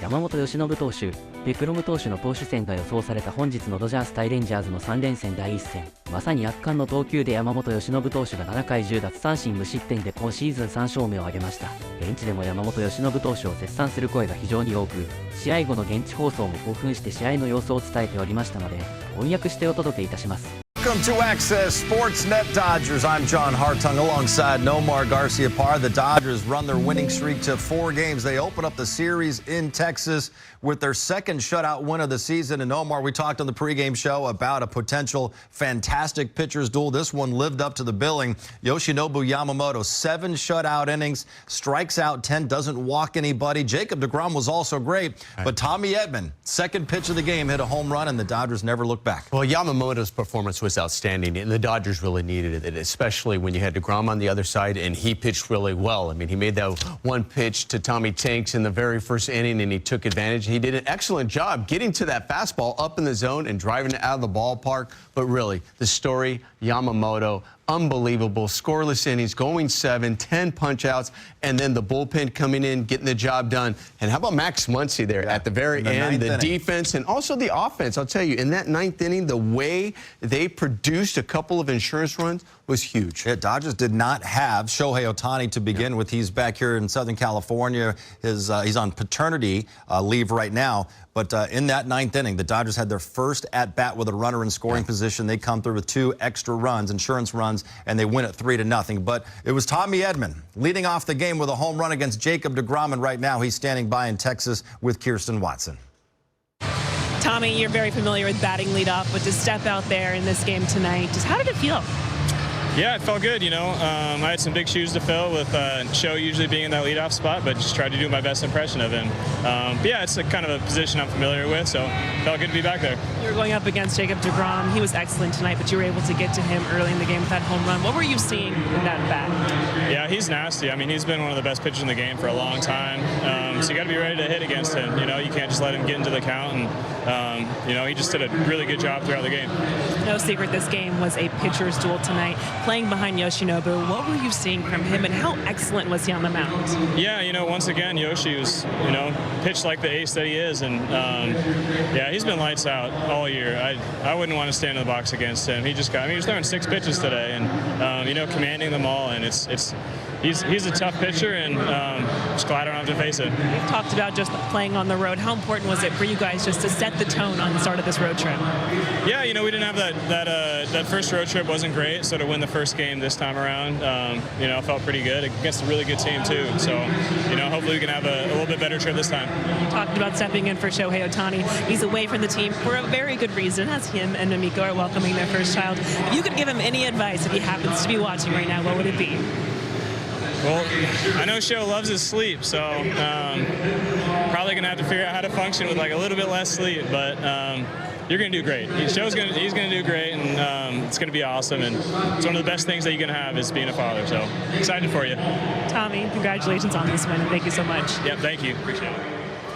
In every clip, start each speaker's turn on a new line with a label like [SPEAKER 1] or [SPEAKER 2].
[SPEAKER 1] 山本由伸投手、デクロム投手の投手戦が予想された本日のドジャース対レンジャーズの3連戦第1戦、まさに圧巻の投球で山本由伸投手が7回10奪三振無失点で今シーズン3勝目を挙げました。現地でも山本由伸投手を絶賛する声が非常に多く、試合後の現地放送も興奮して試合の様子を伝えておりましたので、翻訳してお届けいたします。
[SPEAKER 2] Welcome to Access Sportsnet Dodgers. I'm John Hartung alongside Nomar Garciaparra. The Dodgers run their winning streak to 4 games. They open up the series in Texas with their second shutout win of the season. And Nomar, we talked on the pregame show about a potential fantastic pitchers duel. This one lived up to the billing. Yoshinobu Yamamoto, 7 shutout innings, strikes out 10, doesn't walk anybody. Jacob deGrom was also great, but Tommy Edman, second pitch of the game, hit a home run, and the Dodgers never looked back.
[SPEAKER 3] Well, Yamamoto's performance was outstanding, and the Dodgers really needed it, especially when you had deGrom on the other side, and he pitched really well. I mean, he made that one pitch to Tommy Tanks in the very first inning, and he took advantage. He did an excellent job getting to that fastball up in the zone and driving it out of the ballpark. But really, the story, Yamamoto, unbelievable, scoreless innings, going 7, 10 punch-outs, and then the bullpen coming in, getting the job done. And how about Max Muncy there at the very end, the defense and also the offense. I'll tell you, in that 9th inning, the way they produced a couple of insurance runs was huge.
[SPEAKER 2] Yeah, Dodgers did not have Shohei Ohtani to begin with. He's back here in Southern California. He's on paternity leave right now. But in that 9th inning, the Dodgers had their first at-bat with a runner in scoring position. They come through with 2 extra runs, insurance runs, and they win it 3-0. But it was Tommy Edman leading off the game with a home run against Jacob deGrom, and right now he's standing by in Texas with Kirsten Watson.
[SPEAKER 4] Tommy, you're very familiar with batting leadoff, but to step out there in this game tonight, just how did it feel?
[SPEAKER 5] Yeah, it felt good, you know. I had some big shoes to fill with Show usually being in that leadoff spot, but just tried to do my best impression of him. But yeah, it's a kind of a position I'm familiar with, so it felt good to be back there.
[SPEAKER 4] You were going up against Jacob deGrom. He was excellent tonight, but you were able to get to him early in the game with that home run. What were you seeing in that bat?
[SPEAKER 5] Yeah, he's nasty. I mean, he's been one of the best pitchers in the game for a long time, so you got to be ready to hit against him. You know, you can't just let him get into the count, and you know, he just did a really good job throughout the game.
[SPEAKER 4] No secret this game was a pitcher's duel tonight. Playing behind Yoshinobu, what were you seeing from him, and how excellent was he on the mound?
[SPEAKER 5] Yeah, you know, once again, Yoshi was, you know, pitched like the ace that he is, and yeah, he's been lights out all year. I wouldn't want to stand in the box against him. He just got, I mean, he was throwing 6 pitches today, and you know, commanding them all, and he's a tough pitcher, and just glad I don't have to face it.
[SPEAKER 4] We've talked about just playing on the road. How important was it for you guys just to set the tone on the start of this road trip?
[SPEAKER 5] Yeah, you know, we didn't have that first road trip wasn't great, so to win the first game this time around, you know, felt pretty good against a really good team too. So, you know, hopefully we can have a little bit better trip this time.
[SPEAKER 4] You talked about stepping in for Shohei Ohtani. He's away from the team for a very good reason, as him and Namiko are welcoming their first child. If you could give him any advice if he happens to be watching right now, what would it be?
[SPEAKER 5] Well, I know Sho loves his sleep, so probably gonna have to figure out how to function with like a little bit less sleep. But you're gonna do great. He's gonna do great, and it's gonna be awesome. And it's one of the best things that you're gonna have is being a father. So excited for you.
[SPEAKER 4] Tommy, congratulations on this win, and thank you so much.
[SPEAKER 5] Yeah, thank you. Appreciate it.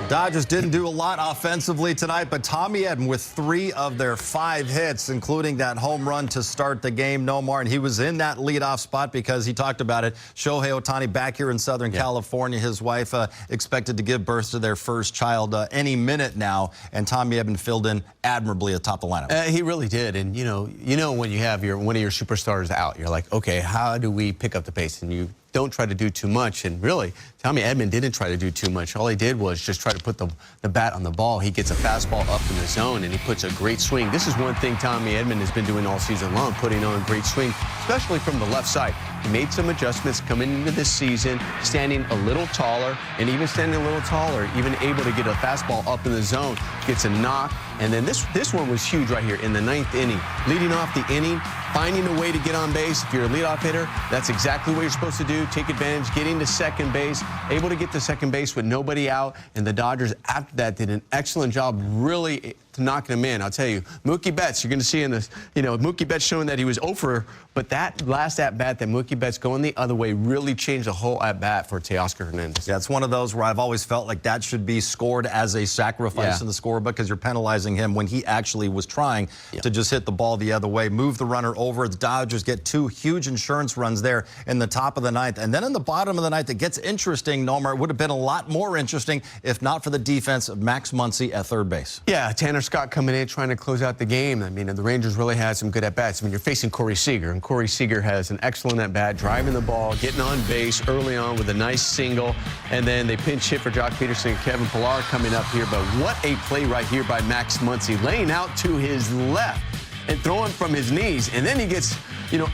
[SPEAKER 2] Dodgers didn't do a lot offensively tonight, but Tommy Edman with 3 of their 5 hits, including that home run to start the game, Nomar, and he was in that leadoff spot because he talked about it. Shohei Ohtani back here in Southern California. His wife expected to give birth to their first child any minute now, and Tommy Edman filled in admirably atop the lineup.
[SPEAKER 3] He really did, and you know when you have one of your superstars out, you're like, okay, how do we pick up the pace? And you don't try to do too much, and really, Tommy Edman didn't try to do too much. All he did was just try to put the bat on the ball. He gets a fastball up in the zone, and he puts a great swing. This is one thing Tommy Edman has been doing all season long, putting on a great swing, especially from the left side. He made some adjustments coming into this season, standing a little taller, and even standing a little taller, even able to get a fastball up in the zone, gets a knock, and then this one was huge right here in the 9th inning. Leading off the inning, finding a way to get on base. If you're a leadoff hitter, that's exactly what you're supposed to do. Take advantage, getting to second base, able to get to second base with nobody out. And the Dodgers, after that, did an excellent job really to knocking him in. I'll tell you, Mookie Betts, you're going to see in this, Mookie Betts showing that he was over, but that last at-bat that Mookie Betts going the other way really changed the whole at-bat for Teoscar Hernandez.
[SPEAKER 2] Yeah, it's one of those where I've always felt like that should be scored as a sacrifice in the scorebook because you're penalizing him when he actually was trying to just hit the ball the other way, move the runner over. The Dodgers get 2 huge insurance runs there in the top of the 9th. And then in the bottom of the 9th, it gets interesting, Nomar. It would have been a lot more interesting if not for the defense of Max Muncy at third base.
[SPEAKER 3] Yeah, Tanner Scott coming in trying to close out the game. I mean, the Rangers really had some good at-bats. I mean, you're facing Corey Seager, and Corey Seager has an excellent at-bat, driving the ball, getting on base early on with a nice single, and then they pinch hit for Jock Peterson and Kevin Pillar coming up here. But what a play right here by Max Muncy, laying out to his left and throwing from his knees. And then he gets,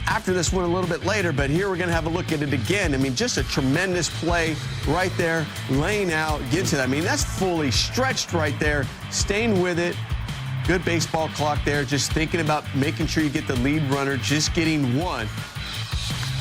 [SPEAKER 3] after this one a little bit later, but here we're going to have a look at it again. I mean, just a tremendous play right there, laying out, gets it. I mean, that's fully stretched right there, staying with it. Good baseball clock there, just thinking about making sure you get the lead runner, just getting one.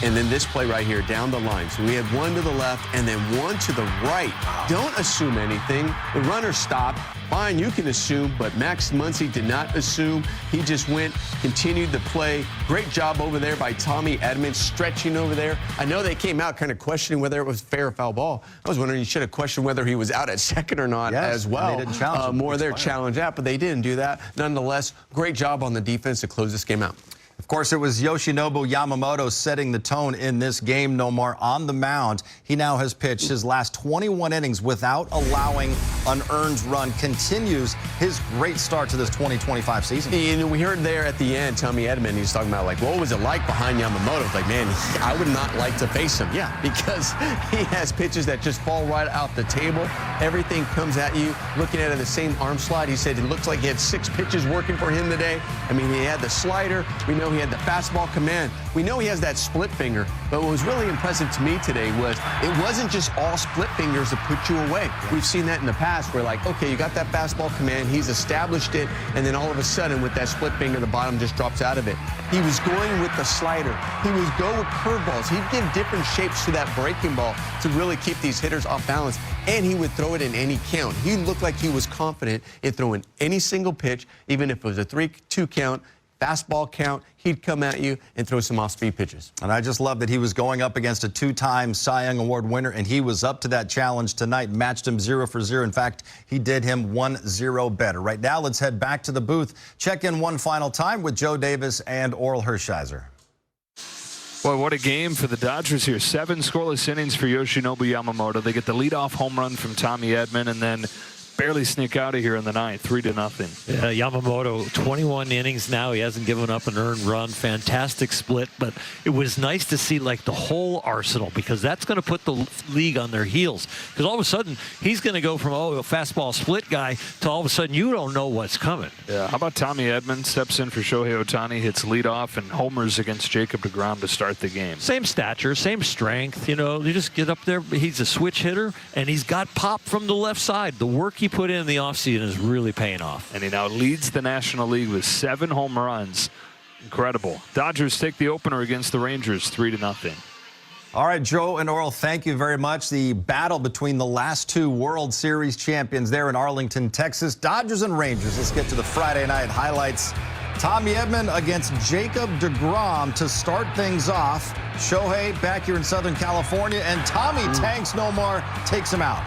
[SPEAKER 3] And then this play right here, down the line. So we had one to the left and then one to the right. Don't assume anything. The runner stopped. Fine, you can assume, but Max Muncy did not assume. He just went, continued the play. Great job over there by Tommy Edman, stretching over there. I know they came out kind of questioning whether it was fair or foul ball. I was wondering, you should have questioned whether he was out at second or not as well.
[SPEAKER 2] They didn't challenge him.
[SPEAKER 3] More of their challenge out, but they didn't do that. Nonetheless, great job on the defense to close this game out.
[SPEAKER 2] Of course, it was Yoshinobu Yamamoto setting the tone in this game, Nomar, on the mound. He now has pitched his last 21 innings without allowing an earned run, continues his great start to this 2025 season.
[SPEAKER 3] And we heard there at the end, Tommy Edman, he was talking about, like, what was it like behind Yamamoto? It's like, man, I would not like to face him. Yeah, because he has pitches that just fall right out the table. Everything comes at you. Looking at it, the same arm slide, he said it looks like he had 6 pitches working for him today. I mean, he had the slider. We know he had the fastball command. We know he has that split finger, but what was really impressive to me today was it wasn't just all split fingers that put you away. We've seen that in the past where, like, okay, you got that fastball command, he's established it, and then all of a sudden with that split finger, the bottom just drops out of it. He was going with the slider. He was go with curveballs. He'd give different shapes to that breaking ball to really keep these hitters off balance, and he would throw it in any count. He looked like he was confident in throwing any single pitch, even if it was a 3-2 count, fastball count, he'd come at you and throw some off-speed pitches.
[SPEAKER 2] And I just love that he was going up against a 2-time Cy Young Award winner, and he was up to that challenge tonight, matched him 0 for 0. In fact, he did him 1-0 better. Right now, let's head back to the booth, check in one final time with Joe Davis and Oral Hershiser.
[SPEAKER 6] Boy, what a game for the Dodgers here. 7 scoreless innings for Yoshinobu Yamamoto. They get the leadoff home run from Tommy Edman, and then barely sneak out of here in the 9th, 3-0.
[SPEAKER 7] Yeah, Yamamoto, 21 innings now. He hasn't given up an earned run. Fantastic split, but it was nice to see, like, the whole arsenal, because that's going to put the league on their heels. Because all of a sudden, he's going to go from, a fastball split guy to all of a sudden you don't know what's coming.
[SPEAKER 6] Yeah, how about Tommy Edman steps in for Shohei Ohtani, hits leadoff and homers against Jacob deGrom to start the game.
[SPEAKER 7] Same stature, same strength. You just get up there. He's a switch hitter, and he's got pop from the left side. The work he put in the offseason is really paying off.
[SPEAKER 6] And he now leads the National League with 7 home runs. Incredible. Dodgers take the opener against the Rangers, 3-0.
[SPEAKER 2] All right, Joe and Oral, thank you very much. The battle between the last 2 World Series champions there in Arlington, Texas, Dodgers and Rangers. Let's get to the Friday night highlights. Tommy Edman against Jacob deGrom to start things off. Shohei back here in Southern California, and Tommy tanks Nomar, takes him out.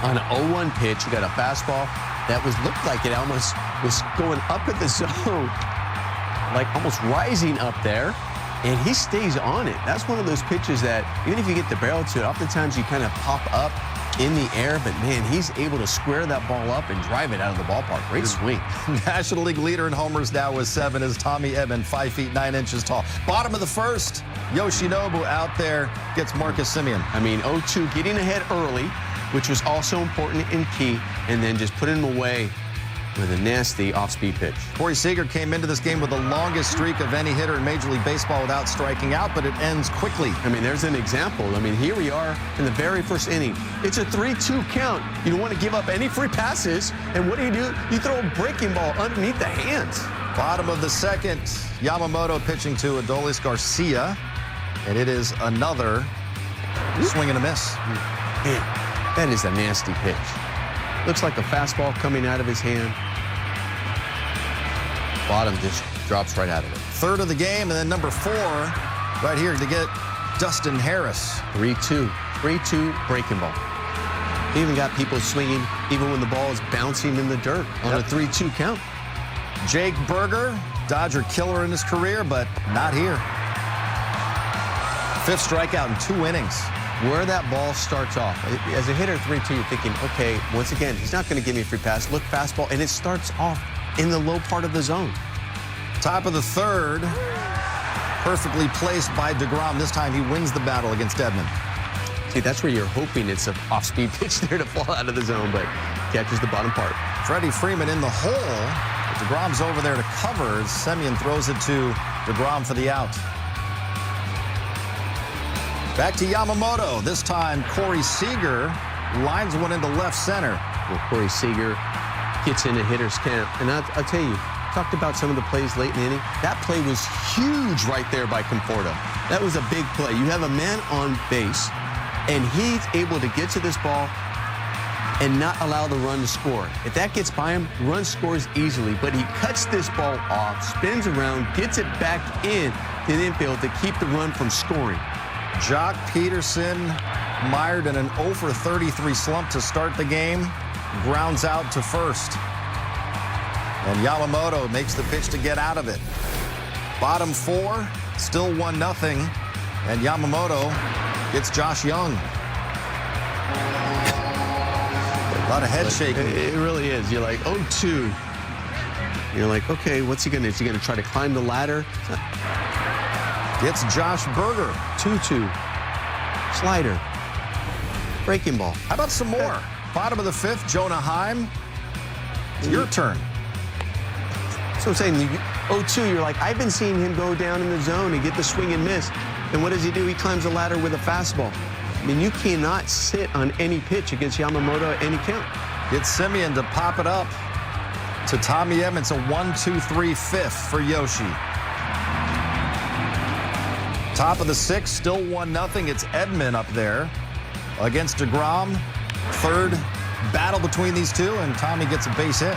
[SPEAKER 3] On an 0-1 pitch, you got a fastball that looked like it almost was going up at the zone, like almost rising up there, and he stays on it. That's one of those pitches that, even if you get the barrel to it, oftentimes you kind of pop up in the air, but man, he's able to square that ball up and drive it out of the ballpark. Great swing.
[SPEAKER 2] National League leader in homers now with 7 is Tommy Edman, 5 feet 9 inches tall. Bottom of the first, Yoshinobu out there gets Marcus Semien.
[SPEAKER 3] I mean, 0-2, getting ahead early, which was also important and key, and then just putting him away with a nasty off-speed pitch.
[SPEAKER 2] Corey Seager came into this game with the longest streak of any hitter in Major League Baseball without striking out, but it ends quickly.
[SPEAKER 3] I mean, there's an example. I mean, here we are in the very first inning. It's a 3-2 count. You don't want to give up any free passes, and what do? You throw a breaking ball underneath the hands.
[SPEAKER 2] Bottom of the second, Yamamoto pitching to Adolis Garcia, and it is another swing and a miss.
[SPEAKER 3] Man, that is a nasty pitch. Looks like a fastball coming out of his hand. bottom just drops right out of it.
[SPEAKER 2] Third of the game, and then number 4 right here to get Dustin Harris.
[SPEAKER 3] 3-2. 3-2 breaking ball. He even got people swinging even when the ball is bouncing in the dirt on a 3-2 count.
[SPEAKER 2] Jake Berger, Dodger killer in his career, but not here. 5th strikeout in 2 innings.
[SPEAKER 3] Where that ball starts off, as a hitter 3-2, you're thinking, okay, once again, he's not going to give me a free pass. Look, fastball, and it starts off in the low part of the zone.
[SPEAKER 2] Top of the 3rd, perfectly placed by DeGrom. This time he wins the battle against Edman.
[SPEAKER 3] See, that's where you're hoping it's an off-speed pitch there to fall out of the zone, but catches the bottom part.
[SPEAKER 2] Freddie Freeman in the hole. DeGrom's over there to cover. Semien throws it to DeGrom for the out. Back to Yamamoto. This time, Corey Seager lines one into left center.
[SPEAKER 3] Well, Corey Seager gets in a hitter's camp. And I'll tell you, talked about some of the plays late in the inning. That play was huge right there by Conforto. That was a big play. You have a man on base, and he's able to get to this ball and not allow the run to score. If that gets by him, run scores easily. But he cuts this ball off, spins around, gets it back in to the infield to keep the run from scoring.
[SPEAKER 2] Jock Peterson mired in an 0 for 33 slump to start the game. Grounds out to first. And Yamamoto makes the pitch to get out of it. Bottom 4, still 1-0. And Yamamoto gets Josh Young. A lot of head shaking.
[SPEAKER 3] It really is. You're like, 0-2. You're like, okay, what's he going to do? Is he going to try to climb the ladder?
[SPEAKER 2] Gets Josh Berger.
[SPEAKER 3] 2-2. Slider. Breaking ball.
[SPEAKER 2] How about some more? Bottom of the 5th, Jonah Heim. It's your turn.
[SPEAKER 3] So I'm saying, 0-2, you're like, I've been seeing him go down in the zone and get the swing and miss. And what does he do? He climbs the ladder with a fastball. I mean, you cannot sit on any pitch against Yamamoto at any count.
[SPEAKER 2] Gets Semien to pop it up to Tommy Edman. It's a 1-2-3 5th for Yoshi. Top of the 6th, still 1-0. It's Edman up there against DeGrom. 3rd battle between these two, and Tommy gets a base hit.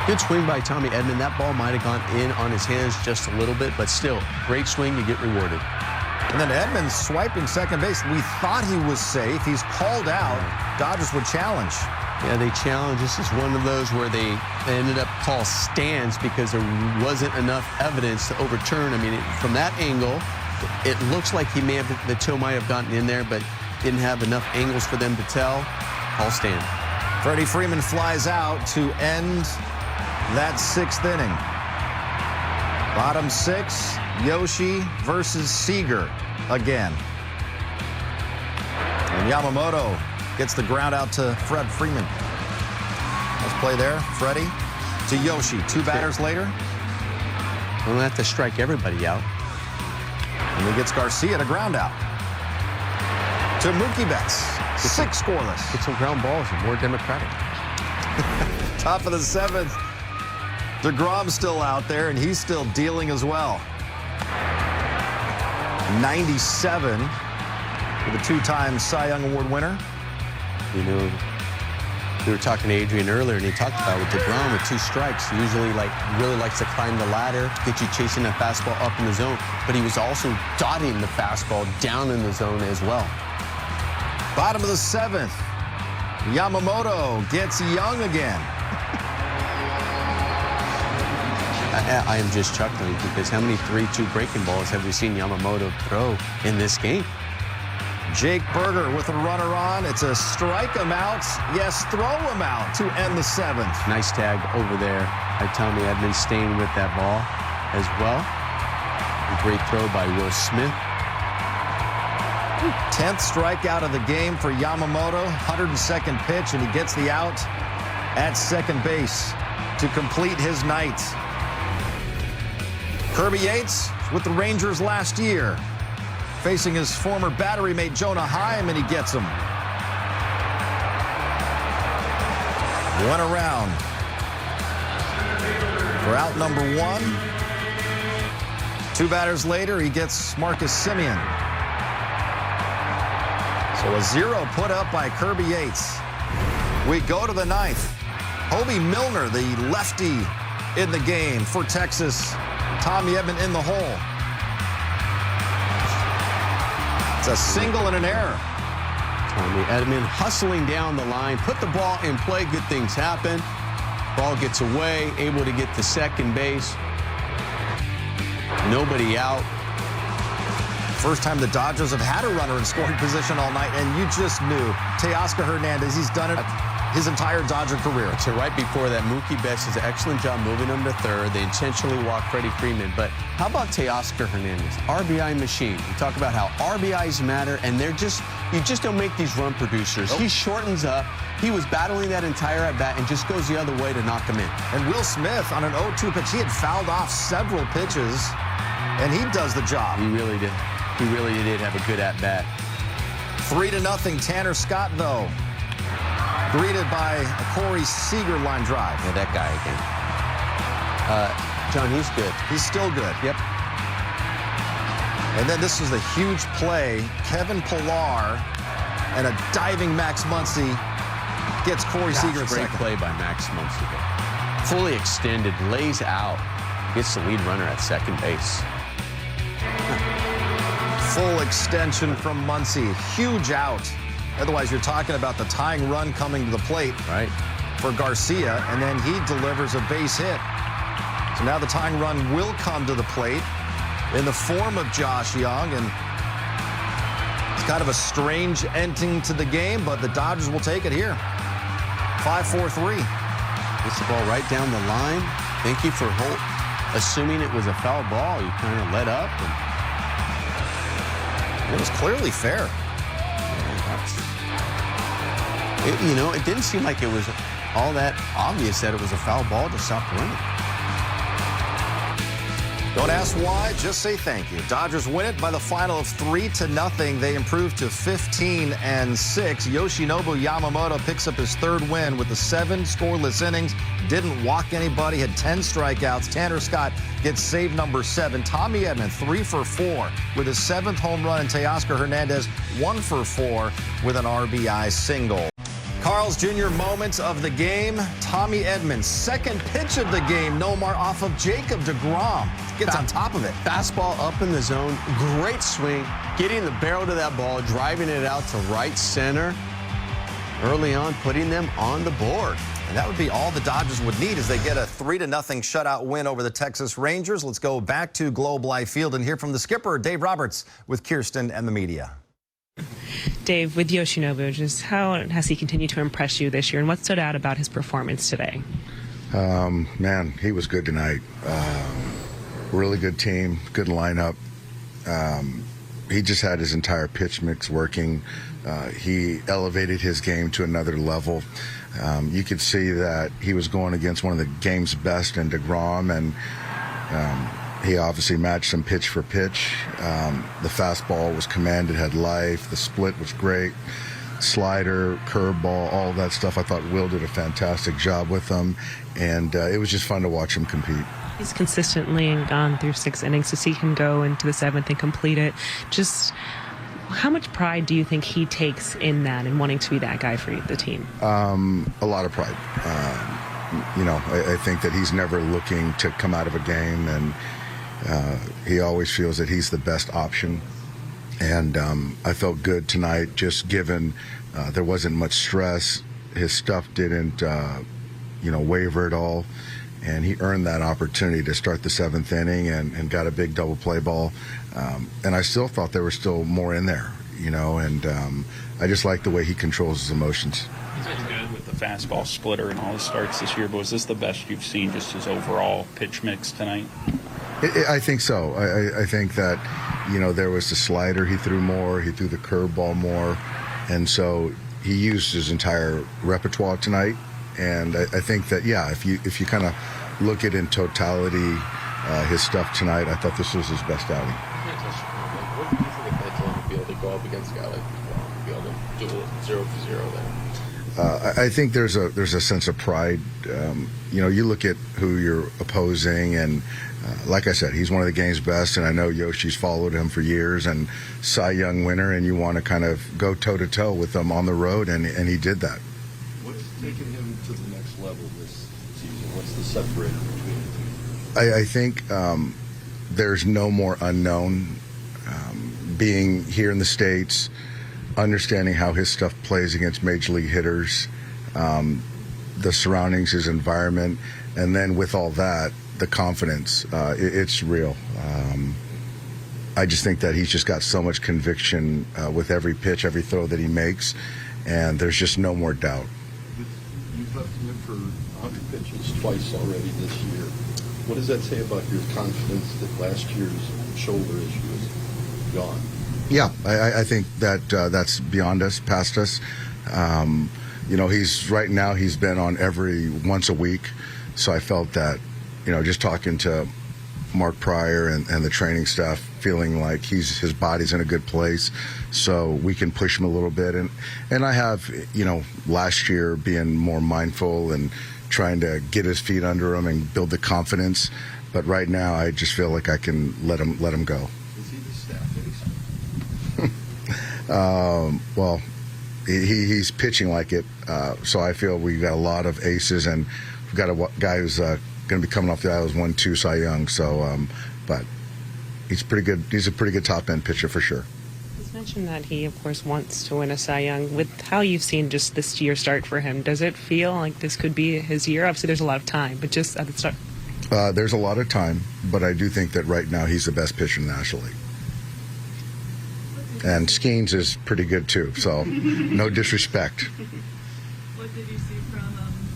[SPEAKER 3] Good swing by Tommy Edman. That ball might have gone in on his hands just a little bit, but still, great swing, you get rewarded.
[SPEAKER 2] And then Edman's swiping second base. We thought he was safe. He's called out. Dodgers would challenge.
[SPEAKER 3] Yeah, they challenge. This is one of those where they ended up call stands because there wasn't enough evidence to overturn. I mean, from that angle, it looks like the toe might have gotten in there, but didn't have enough angles for them to tell. Call stand.
[SPEAKER 2] Freddie Freeman flies out to end that 6th inning. Bottom 6, Yoshi versus Seager again. And Yamamoto gets the ground out to Fred Freeman. Let's play there. Freddie to Yoshi. 2 batters later.
[SPEAKER 3] We don't have to strike everybody out.
[SPEAKER 2] And he gets Garcia to ground out. To Mookie Betts. 6 scoreless.
[SPEAKER 3] Get some ground balls and more democratic.
[SPEAKER 2] Top of the 7th. DeGrom's still out there, and he's still dealing as well. 97 for the 2-time Cy Young Award winner.
[SPEAKER 3] You know, we were talking to Adrian earlier, and he talked about with DeGrom with 2 strikes, he usually really likes to climb the ladder, get you chasing that fastball up in the zone, but he was also dotting the fastball down in the zone as well.
[SPEAKER 2] Bottom of the 7th, Yamamoto gets Young again.
[SPEAKER 3] I am just chuckling because how many 3-2 breaking balls have we seen Yamamoto throw in this game?
[SPEAKER 2] Jake Berger with a runner on. It's a strike him out. Yes, throw him out to end the 7th.
[SPEAKER 3] Nice tag over there by Tommy Edman, staying with that ball as well. A great throw by Will Smith.
[SPEAKER 2] 10th strikeout of the game for Yamamoto. 102nd pitch, and he gets the out at second base to complete his night. Kirby Yates with the Rangers last year, facing his former battery mate Jonah Heim, and he gets him. 1 around for out number 1. 2 batters later, he gets Marcus Semien. So a 0 put up by Kirby Yates. We go to the 9th. Hobie Milner, the lefty in the game for Texas. Tommy Edman in the hole. It's a single and an error.
[SPEAKER 3] Tommy Edman hustling down the line, put the ball in play, good things happen. Ball gets away, able to get to second base. Nobody out.
[SPEAKER 2] First time the Dodgers have had a runner in scoring position all night, and you just knew. Teoscar Hernandez, he's done it his entire Dodger career.
[SPEAKER 3] So right before that, Mookie Betts does an excellent job moving him to third. They intentionally walk Freddie Freeman. But how about Teoscar Hernandez? RBI machine. We talk about how RBIs matter, and you just don't make these run producers. He shortens up. He was battling that entire at-bat and just goes the other way to knock him in.
[SPEAKER 2] And Will Smith on an 0-2 pitch, he had fouled off several pitches, and he does the job.
[SPEAKER 3] He really did. He really did have a good at-bat.
[SPEAKER 2] 3-0 Tanner Scott, though. Greeted by a Corey Seager line drive.
[SPEAKER 3] Yeah, that guy again. John, he's good.
[SPEAKER 2] He's still good.
[SPEAKER 3] Yep.
[SPEAKER 2] And then this was a huge play. Kevin Pillar and a diving Max Muncy gets Corey Seager at
[SPEAKER 3] great
[SPEAKER 2] second.
[SPEAKER 3] Play by Max Muncy. Fully extended, lays out, gets the lead runner at second base.
[SPEAKER 2] Full extension from Muncy. Huge out. Otherwise, you're talking about the tying run coming to the plate for Garcia, and then he delivers a base hit. So now the tying run will come to the plate in the form of Josh Young, and it's kind of a strange ending to the game, but the Dodgers will take it here. 5-4-3.
[SPEAKER 3] Gets the ball right down the line. Thank you for assuming it was a foul ball. You kind of let up.
[SPEAKER 2] It was clearly fair.
[SPEAKER 3] It didn't seem like it was all that obvious that it was a foul ball to stop the running.
[SPEAKER 2] Don't ask why, just say thank you. Dodgers win it by the final of 3-0. They improve to 15-6. Yoshinobu Yamamoto picks up his third win with the 7 scoreless innings. Didn't walk anybody, had 10 strikeouts. Tanner Scott gets save number 7. Tommy Edman 3 for 4 with his 7th home run, and Teoscar Hernandez 1 for 4 with an RBI single. Carl's Jr. moments of the game. Tommy Edman, second pitch of the game. Nomar off of Jacob deGrom. Gets on top of it.
[SPEAKER 3] Fastball up in the zone. Great swing. Getting the barrel to that ball, driving it out to right center. Early on, putting them on the board.
[SPEAKER 2] And that would be all the Dodgers would need as they get a 3-0 shutout win over the Texas Rangers. Let's go back to Globe Life Field and hear from the skipper, Dave Roberts, with Kirsten and the media.
[SPEAKER 4] Dave, with Yoshinobu, just how has he continued to impress you this year, and what stood out about his performance today?
[SPEAKER 8] Man, he was good tonight. Really good team, good lineup. He just had his entire pitch mix working. He elevated his game to another level. You could see that he was going against one of the game's best in DeGrom, and he obviously matched him pitch for pitch. The fastball was commanded, had life. The split was great. Slider, curveball, all that stuff. I thought Will did a fantastic job with them, and it was just fun to watch him compete.
[SPEAKER 4] He's consistently gone through 6 innings. To see him go into the 7th and complete it, just how much pride do you think he takes in that and wanting to be that guy for the team?
[SPEAKER 8] A lot of pride. I think that he's never looking to come out of a game, and he always feels that he's the best option. And I felt good tonight, just given there wasn't much stress. His stuff didn't, waver at all. And he earned that opportunity to start the 7th inning and got a big double play ball. And I still thought there was still more in there, and I just like the way he controls his emotions.
[SPEAKER 9] He's been good with the fastball splitter and all his starts this year, but was this the best you've seen, just his overall pitch mix tonight?
[SPEAKER 8] I think so. I think that, there was the slider he threw more, he threw the curveball more, and so he used his entire repertoire tonight. And I think that, if you kind of look at in totality his stuff tonight, I thought this was his best outing.
[SPEAKER 10] What do you think it meant to him to be able to go up against a guy like DeGrom, be able to do it 0-for-0 there?
[SPEAKER 8] I think there's a sense of pride. You look at who you're opposing, and like I said, he's one of the game's best, and I know Yoshi's followed him for years, and Cy Young winner, and you want to kind of go toe-to-toe with him on the road, and he did that.
[SPEAKER 10] What's taken him to the next level this
[SPEAKER 11] season? What's the separator between the two?
[SPEAKER 8] I think there's no more unknown. Being here in the States, understanding how his stuff plays against major league hitters, the surroundings, his environment, and then with all that, the confidence, it's real. I just think that he's just got so much conviction with every pitch, every throw that he makes, and there's just no more doubt.
[SPEAKER 11] You've left him for 100 pitches twice already this year. What does that say about your confidence that last year's shoulder issue is gone?
[SPEAKER 8] Yeah, I think that that's beyond us, past us. You know, he's been on every once a week, so I felt that, you know, just talking to Mark Pryor and the training staff, feeling like his body's in a good place, so we can push him a little bit. And I have, you know, last year being more mindful and trying to get his feet under him and build the confidence. But right now, I just feel like I can let him go.
[SPEAKER 11] Is he the staff ace?
[SPEAKER 8] Well, he's pitching like it, so I feel we got a lot of aces, and we've got a guy who's going to be coming off the aisle as 1-2 Cy Young. So, but he's pretty good. He's a pretty good top end pitcher for sure.
[SPEAKER 4] He's mentioned that he, of course, wants to win a Cy Young. With how you've seen just this year start for him, does it feel like this could be his year? Obviously, there's a lot of time, but just at the start.
[SPEAKER 8] There's a lot of time, but I do think that right now he's the best pitcher in the National League. And Skeens is pretty good too, so no disrespect.
[SPEAKER 12] What did you see from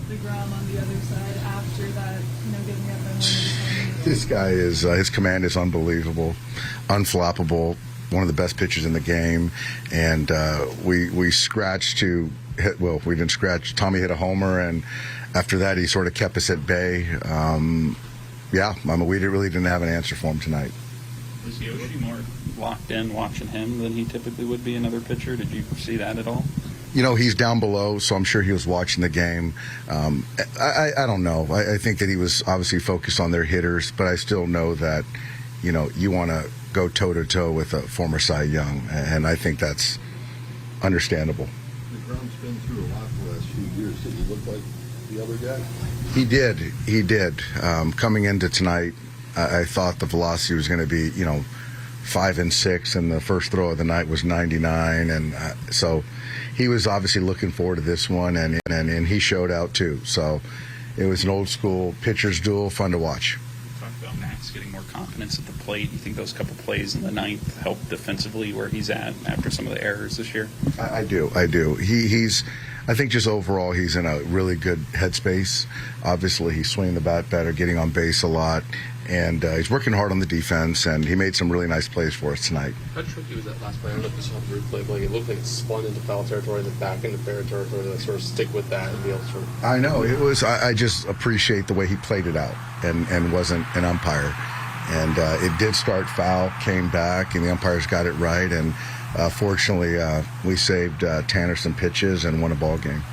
[SPEAKER 12] DeGrom on the other side after that, you know, getting up and
[SPEAKER 8] This guy is, his command is unbelievable, unflappable, one of the best pitchers in the game. And we scratched to hit, well, we didn't scratch. Tommy hit a homer, and after that he sort of kept us at bay. Yeah, we really didn't have an answer for him tonight.
[SPEAKER 9] Was Yoshi more locked in watching him than he typically would be another pitcher? Did you see that at all?
[SPEAKER 8] You know, he's down below, so I'm sure he was watching the game. I don't know. I think that he was obviously focused on their hitters, but I still know that, you know, you want to go toe-to-toe with a former Cy Young, and I think that's understandable.
[SPEAKER 11] DeGrom's been through a lot the last few years. Did he look like the other guy?
[SPEAKER 8] He did. Coming into tonight, I thought the velocity was going to be, you know, 5 and 6, and the first throw of the night was 99, and so he was obviously looking forward to this one, and he showed out too. So it was an old school pitcher's duel, fun to watch.
[SPEAKER 9] You talked about Max getting more confidence at the plate. You think those couple plays in the ninth helped defensively where he's at after some of the errors this year?
[SPEAKER 8] I do. I think just overall he's in a really good headspace. Obviously he's swinging the bat better, getting on base a lot, and he's working hard on the defense, and he made some really nice plays for us tonight.
[SPEAKER 10] How tricky was that last play? I don't know if you saw the replay, but it looked like it spun into foul territory and then back into fair territory, to sort of stick with that and be able to sort of...
[SPEAKER 8] I know. It was. I just appreciate the way he played it out and wasn't an umpire. And it did start foul, came back, and the umpires got it right, and fortunately we saved Tanner some pitches and won a ball game.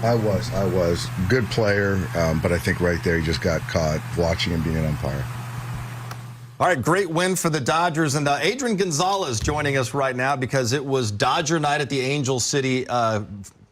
[SPEAKER 8] I was. Good player, but I think right there he just got caught watching him being an umpire.
[SPEAKER 2] All right, great win for the Dodgers. And Adrian Gonzalez joining us right now because it was Dodger night at the Angel City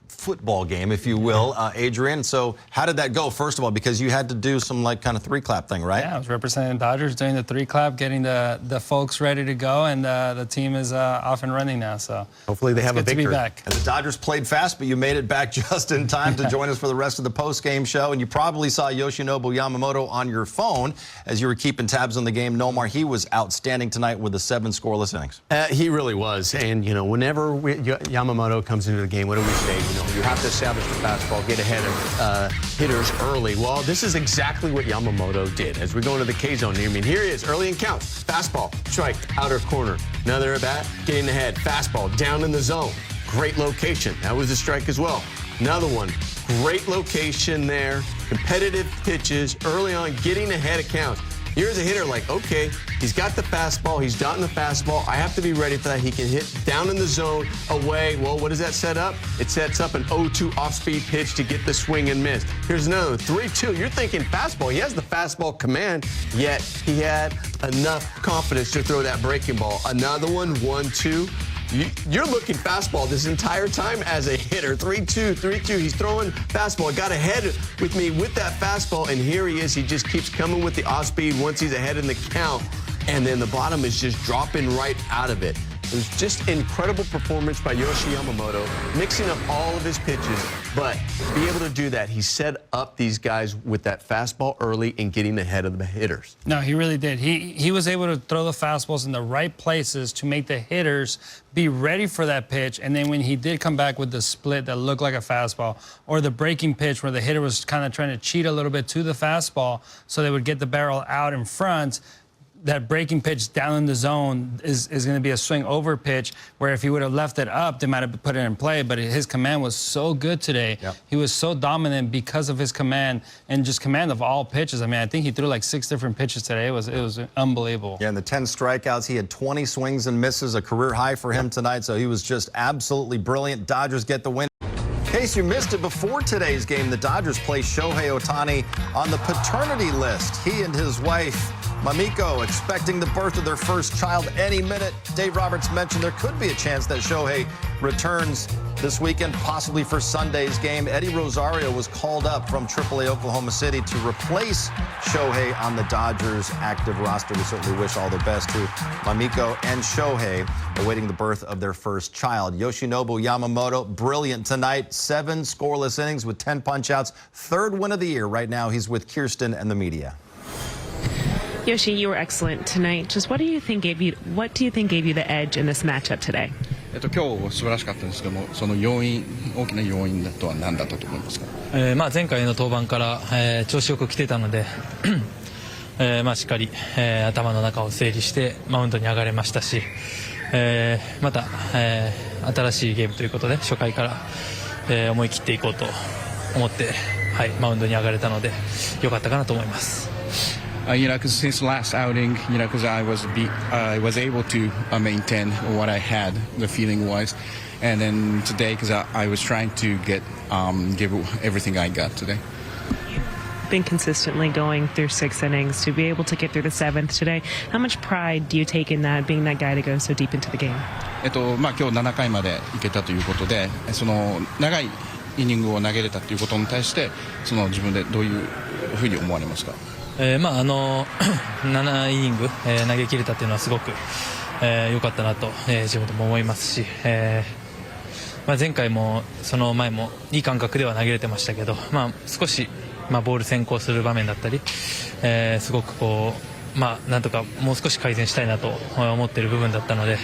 [SPEAKER 2] football game, if you will, Adrian. So how did that go, first of all? Because you had to do some, like, kind of three-clap thing, right?
[SPEAKER 13] Yeah, I was representing the Dodgers doing the three-clap, getting the folks ready to go, and the team is off and running now. So
[SPEAKER 3] hopefully they have a victory.
[SPEAKER 13] To be back.
[SPEAKER 2] And the Dodgers played fast, but you made it back just in time to join us for the rest of the post-game show. And you probably saw Yoshinobu Yamamoto on your phone as you were keeping tabs on the game. Nomar, he was outstanding tonight with the 7 scoreless innings.
[SPEAKER 3] He really was. And, you know, whenever Yamamoto comes into the game, what do we say? You know, you have to establish the fastball, get ahead of hitters early. Well, this is exactly what Yamamoto did. As we go into the K-zone, I mean, here he is, early in counts. Fastball, strike, outer corner. Another at bat, getting ahead. Fastball, down in the zone. Great location. That was a strike as well. Another one, great location there. Competitive pitches, early on, getting ahead of counts. Here's a hitter like, okay, he's got the fastball, he's gotten the fastball, I have to be ready for that. He can hit down in the zone, away. Well, what does that set up? It sets up an 0-2 off-speed pitch to get the swing and miss. Here's another 3-2. You're thinking fastball. He has the fastball command, yet he had enough confidence to throw that breaking ball. Another one, 1-2. You're looking fastball this entire time as a hitter. 3-2, 3-2. He's throwing fastball. Got ahead with me with that fastball, and here he is. He just keeps coming with the off speed once he's ahead in the count, and then the bottom is just dropping right out of it. It was just incredible performance by Yoshi Yamamoto, mixing up all of his pitches, but be able to do that. He set up these guys with that fastball early and getting ahead of the hitters.
[SPEAKER 13] No, he really did. He was able to throw the fastballs in the right places to make the hitters be ready for that pitch. And then when he did come back with the split that looked like a fastball, or the breaking pitch where the hitter was kind of trying to cheat a little bit to the fastball so they would get the barrel out in front, that breaking pitch down in the zone is going to be a swing over pitch where if he would have left it up, they might have put it in play. But his command was so good today. Yep. He was so dominant because of his command and just command of all pitches. I mean, I think he threw like 6 different pitches today. It was unbelievable.
[SPEAKER 2] Yeah, and the 10 strikeouts, he had 20 swings and misses, a career high for him tonight. So he was just absolutely brilliant. Dodgers get the win. In case you missed it before today's game, the Dodgers placed Shohei Ohtani on the paternity list. He and his wife, Mamiko, expecting the birth of their first child any minute. Dave Roberts mentioned there could be a chance that Shohei returns this weekend, possibly for Sunday's game. Eddie Rosario was called up from AAA Oklahoma City to replace Shohei on the Dodgers' active roster. We certainly wish all the best to Mamiko and Shohei, awaiting the birth of their first child. Yoshinobu Yamamoto, brilliant tonight. 7 scoreless innings with 10 punch-outs. 3rd win of the year. Right now, he's with Kirsten and the media.
[SPEAKER 4] Yoshi, you were excellent tonight. Just what do you think gave you the edge in this matchup today?
[SPEAKER 14] 今日素晴らしかったんですけども、その要因、大きな要因とは何だったと思いますか。
[SPEAKER 15] 前回の登板から、調子よく来てたので、しっかり、頭の中を整理してマウンドに上がれましたし、また、新しいゲームということで初回から、思い切っていこうと思って、マウンドに上がれたので良かったかなと思います。
[SPEAKER 14] because since last outing, because I was able to maintain what I had, the feeling was, and then today, because I was trying to give everything I got today.
[SPEAKER 4] Been consistently going through 6 innings to be able to get through the 7th today. How much pride do you take in that, being that guy to go so deep into the game?
[SPEAKER 14] 今日7回までいけたということで、その長いイニングを投げれたということに対して、その自分でどういうふうに思われますか。
[SPEAKER 15] 7イニング、投げ切れたというのはすごく良かったなと、自分でも思いますし、前回もその前もいい感覚では投げれてましたけど、少し、ボール先行する場面だったり、すごくこう、なんとかもう少し改善したいなと思っている部分だったので、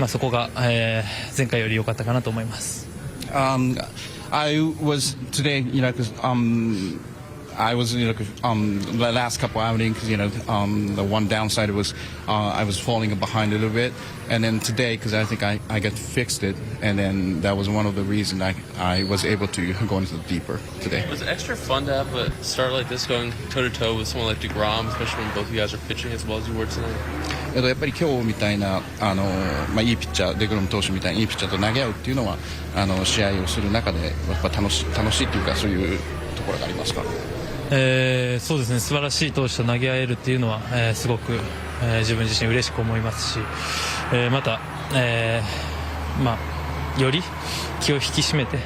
[SPEAKER 15] そこが、前回より良かったかなと思います。
[SPEAKER 14] I was today, because I was, the last couple outings, the one downside was I was falling behind a little bit, and then today, because I think I got fixed it, and then that was one of the reasons I was able to go into the deeper today.
[SPEAKER 10] Was it extra fun to have a start like this going toe-to-toe with someone like DeGrom, especially when both of you guys are pitching as well as you were tonight?
[SPEAKER 14] やっぱり今日みたいな、いいピッチャー、デクロム投手みたいにいいピッチャーと投げ合うっていうのは、試合をする中でやっぱ楽しいっていうか、そういうところがありますか。
[SPEAKER 15] そうですね、素晴らしい投手と投げ合えるっていうのは、すごく、自分自身嬉しく思いますし、また、より気を引き締めて、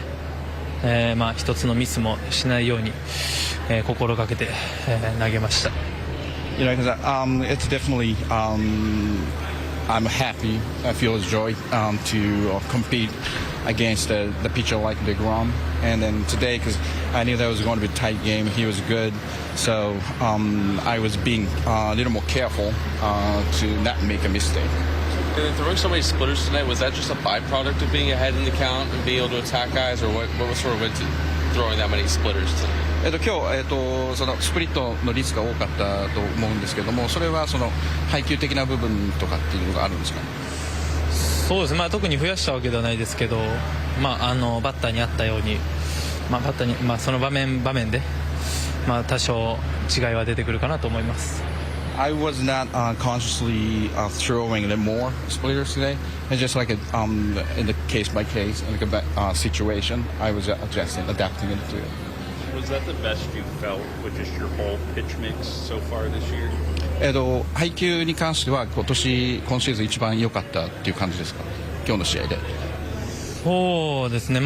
[SPEAKER 15] 一つのミスもしないように、心がけて、投げました。
[SPEAKER 14] Because it's definitely I'm happy. I feel joy to compete against the pitcher like DeGrom. And then today, because I knew that was going to be a tight game, he was good. So I was being a little more careful to not make a mistake.
[SPEAKER 10] And throwing so many splitters tonight, was that just a byproduct of being ahead in the count and being able to attack guys, or what sort of went to throwing that many splitters tonight?
[SPEAKER 14] 今日、そのスプリットの率が多かったと思うんですけども、それはその配球的な部分とかっていうのがあるんですかね。
[SPEAKER 15] そうですね、特に増やしたわけではないですけど、バッターに合ったように、バッターに、その場面で、多少違いは出てくるかなと思います。
[SPEAKER 14] I was not consciously throwing the more splitters today. It's just like in the case by case, like a situation, I was adjusting, adapting it to it.
[SPEAKER 9] Was that the best you felt with just your whole pitch mix so far this year?
[SPEAKER 14] 配球に関しては今シーズン一番良かったっていう感じですか。今今日の試合で。
[SPEAKER 15] そうですね、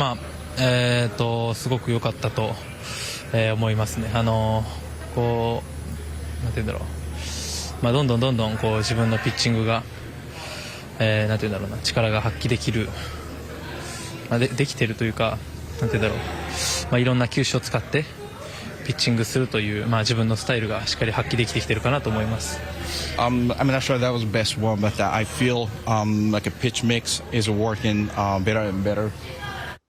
[SPEAKER 15] すごく良かったと、思いますね。こうなんていうんだろう、どんどんこう自分のピッチングが、なんていうんだろうな、力が発揮できる、できてるというか、なんていうんだろう、いろんな球種を使ってピッチングするという、自分のスタイルがしっかり発揮できてきてるかなと思います。
[SPEAKER 14] I'm not sure that was the best one, but I feel like a pitch mix is working better and better.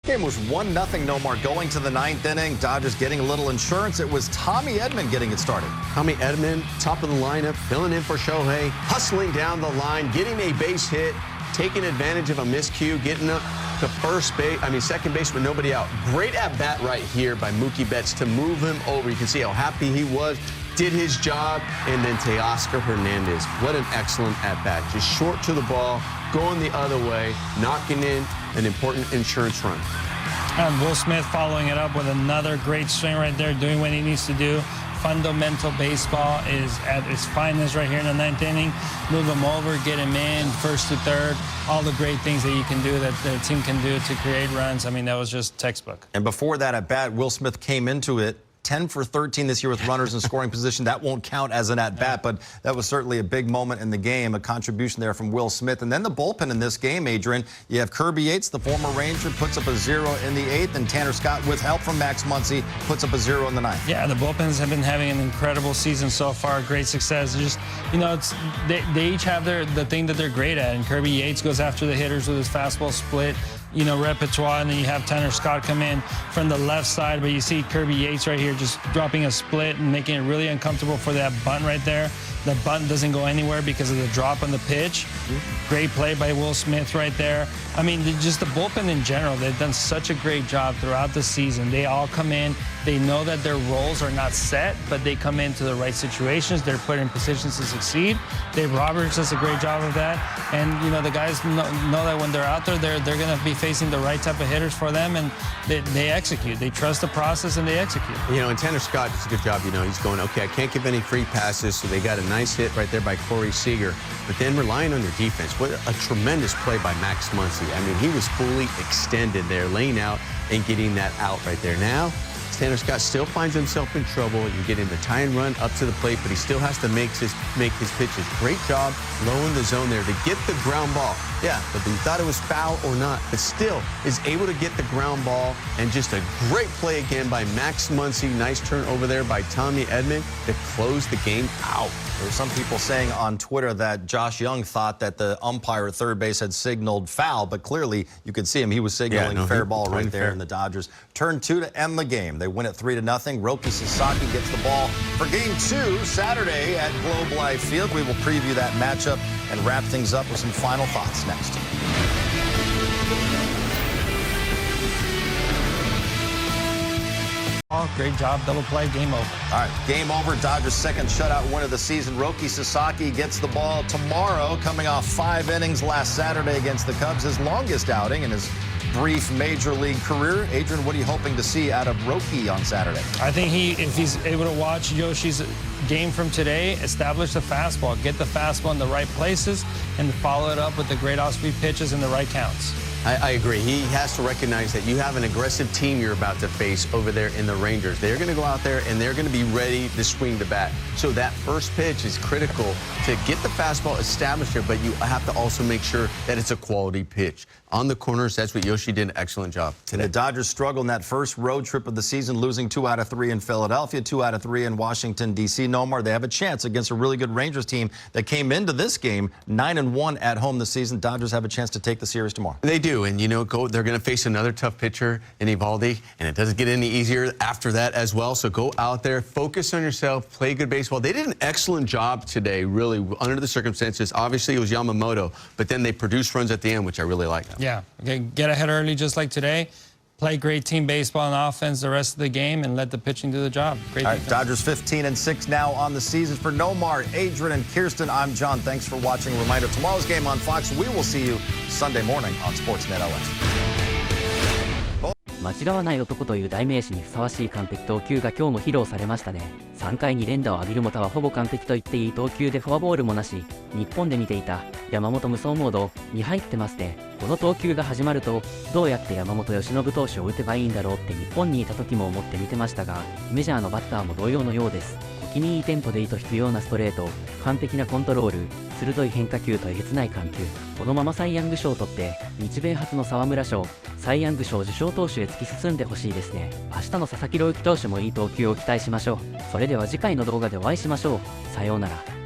[SPEAKER 2] Game was 1-0 Nomar going to the ninth inning. Dodgers getting a little insurance. It was Tommy Edman getting it started.
[SPEAKER 3] Tommy Edman, top of the lineup, filling in for Shohei, hustling down the line, getting a base hit, taking advantage of a miscue, getting up to second base with nobody out. Great at bat right here by Mookie Betts to move him over. You can see how happy he was, did his job, and then Teoscar Hernandez. What an excellent at bat. Just short to the ball, going the other way, knocking in an important insurance run.
[SPEAKER 13] And Will Smith following it up with another great swing right there, doing what he needs to do. Fundamental baseball is at its finest right here in the ninth inning. Move him over, get him in, first to third, all the great things that you can do, that the team can do to create runs. I mean, that was just textbook.
[SPEAKER 2] And before that at bat, Will Smith came into it 10 for 13 this year with runners in scoring position. That won't count as an at-bat, but that was certainly a big moment in the game, a contribution there from Will Smith. And then the bullpen in this game, Adrian, you have Kirby Yates, the former Ranger, puts up a 0 in the 8th, and Tanner Scott, with help from Max Muncy, puts up a 0 in the 9th.
[SPEAKER 13] Yeah, the bullpens have been having an incredible season so far, great success. Just, they each have the thing that they're great at, and Kirby Yates goes after the hitters with his fastball split, repertoire, and then you have Tanner Scott come in from the left side, but you see Kirby Yates right here just dropping a split and making it really uncomfortable for that bunt right there. The bunt doesn't go anywhere because of the drop on the pitch. Great play by Will Smith right there. I mean, just the bullpen in general, they've done such a great job throughout the season. They all come in, they know that their roles are not set, but they come into the right situations. They're put in positions to succeed. Dave Roberts does a great job of that. And, the guys know that when they're out there, they're going to be facing the right type of hitters for them, and they execute. They trust the process, and they execute.
[SPEAKER 3] And Tanner Scott does a good job. He's going, okay, I can't give any free passes, so they got a nice hit right there by Corey Seager, but then relying on their defense. What a tremendous play by Max Muncy. I mean, he was fully extended there, laying out and getting that out right there. Now, Tanner Scott still finds himself in trouble. You get him the tie and run up to the plate, but he still has to make his pitches. Great job low in the zone there to get the ground ball. Yeah, but you thought it was foul or not, but still is able to get the ground ball, and just a great play again by Max Muncy. Nice turn over there by Tommy Edman to close the game out.
[SPEAKER 2] There were some people saying on Twitter that Josh Young thought that the umpire at third base had signaled foul, but clearly you could see him. He was signaling fair ball right there, and the Dodgers turn 2 to end the game. They win it 3-0. Roki Sasaki gets the ball for Game 2 Saturday at Globe Life Field. We will preview that matchup and wrap things up with some final thoughts next.
[SPEAKER 13] Great job, double play, game over.
[SPEAKER 2] All right, game over. Dodgers' second shutout win of the season. Roki Sasaki gets the ball tomorrow, coming off 5 innings last Saturday against the Cubs, his longest outing in his brief major league career. Adrian, what are you hoping to see out of Roki on Saturday?
[SPEAKER 13] I think if he's able to watch Yoshi's game from today, establish the fastball, get the fastball in the right places, and follow it up with the great off-speed pitches in the right counts.
[SPEAKER 3] I agree. He has to recognize that you have an aggressive team you're about to face over there in the Rangers. They're going to go out there and they're going to be ready to swing the bat. So that first pitch is critical to get the fastball established here, but you have to also make sure that it's a quality pitch. On the corners, that's what Yoshi did an excellent job today.
[SPEAKER 2] The Dodgers struggled in that first road trip of the season, losing 2 out of 3 in Philadelphia, 2 out of 3 in Washington, D.C. Nomar, they have a chance against a really good Rangers team that came into this game 9-1 at home this season. Dodgers have a chance to take the series tomorrow.
[SPEAKER 3] They do, and they're going to face another tough pitcher in Eovaldi, and it doesn't get any easier after that as well. So go out there, focus on yourself, play good baseball. They did an excellent job today, really, under the circumstances. Obviously, it was Yamamoto, but then they produced runs at the end, which I really like.
[SPEAKER 13] Yeah, okay, get ahead early just like today. Play great team baseball and offense the rest of the game, and let the pitching do the job. Great.
[SPEAKER 2] All right, Dodgers 15-6 now on the season. For Nomar, Adrian, and Kirsten, I'm John. Thanks for watching. Reminder, tomorrow's game on Fox. We will see you Sunday morning on Sportsnet LA.
[SPEAKER 1] 間違わない男という代名詞にふさわしい完璧投球が今日も披露されましたね。3回に連打を浴びるもたはほぼ完璧と言っていい投球でフォアボールもなし、日本で見ていた山本無双モードに入ってますね。この投球が始まると、どうやって山本由伸投手を打てばいいんだろうって日本にいた時も思って見てましたが、メジャーのバッターも同様のようです。小気味いいテンポで糸引くようなストレート、完璧なコントロール、鋭い変化球とえげつない緩急。このままサイヤング賞を取って、日米初の沢村賞、サイヤング賞受賞投手へ突き進んでほしいですね。明日の佐々木朗希投手もいい投球を期待しましょう。それでは次回の動画でお会いしましょう。さようなら。